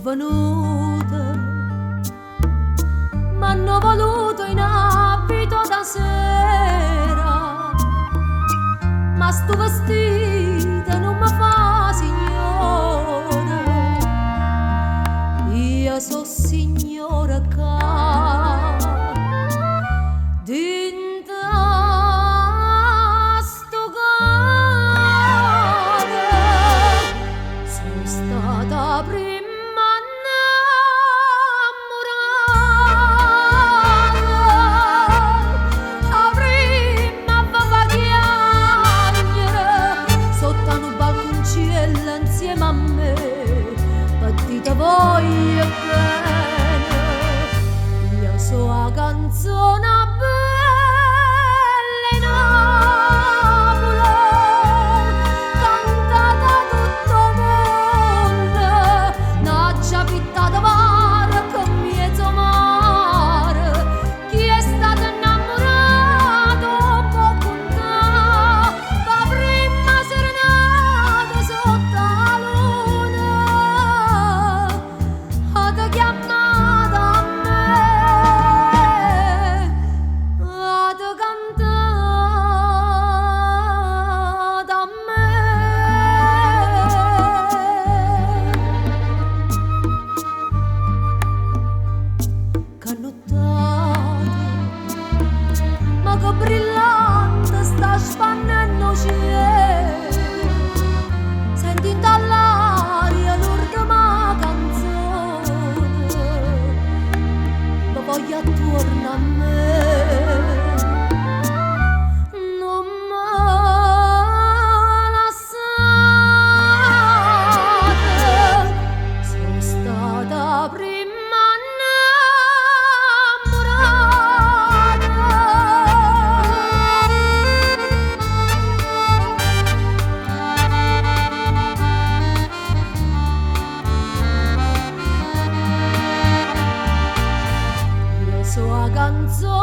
venute, m'hanno voluto in abito da sera, ma sto vestito non mi fa signora, io so signora ca dinta sto cane, sono stata prima insieme a me, partita voi e bene, io so la canzone bella in Napoli, cantata a tutto mondo, n'ha già pittata mare con mezzo mare, chi è stato innamorato può contare, la prima serenata sotto ma che brillante sta spannendo cielo, senti dall'aria l'ultima canzone, ma voglio attorno a me, non mi lasciate, sono stata prima so a canzone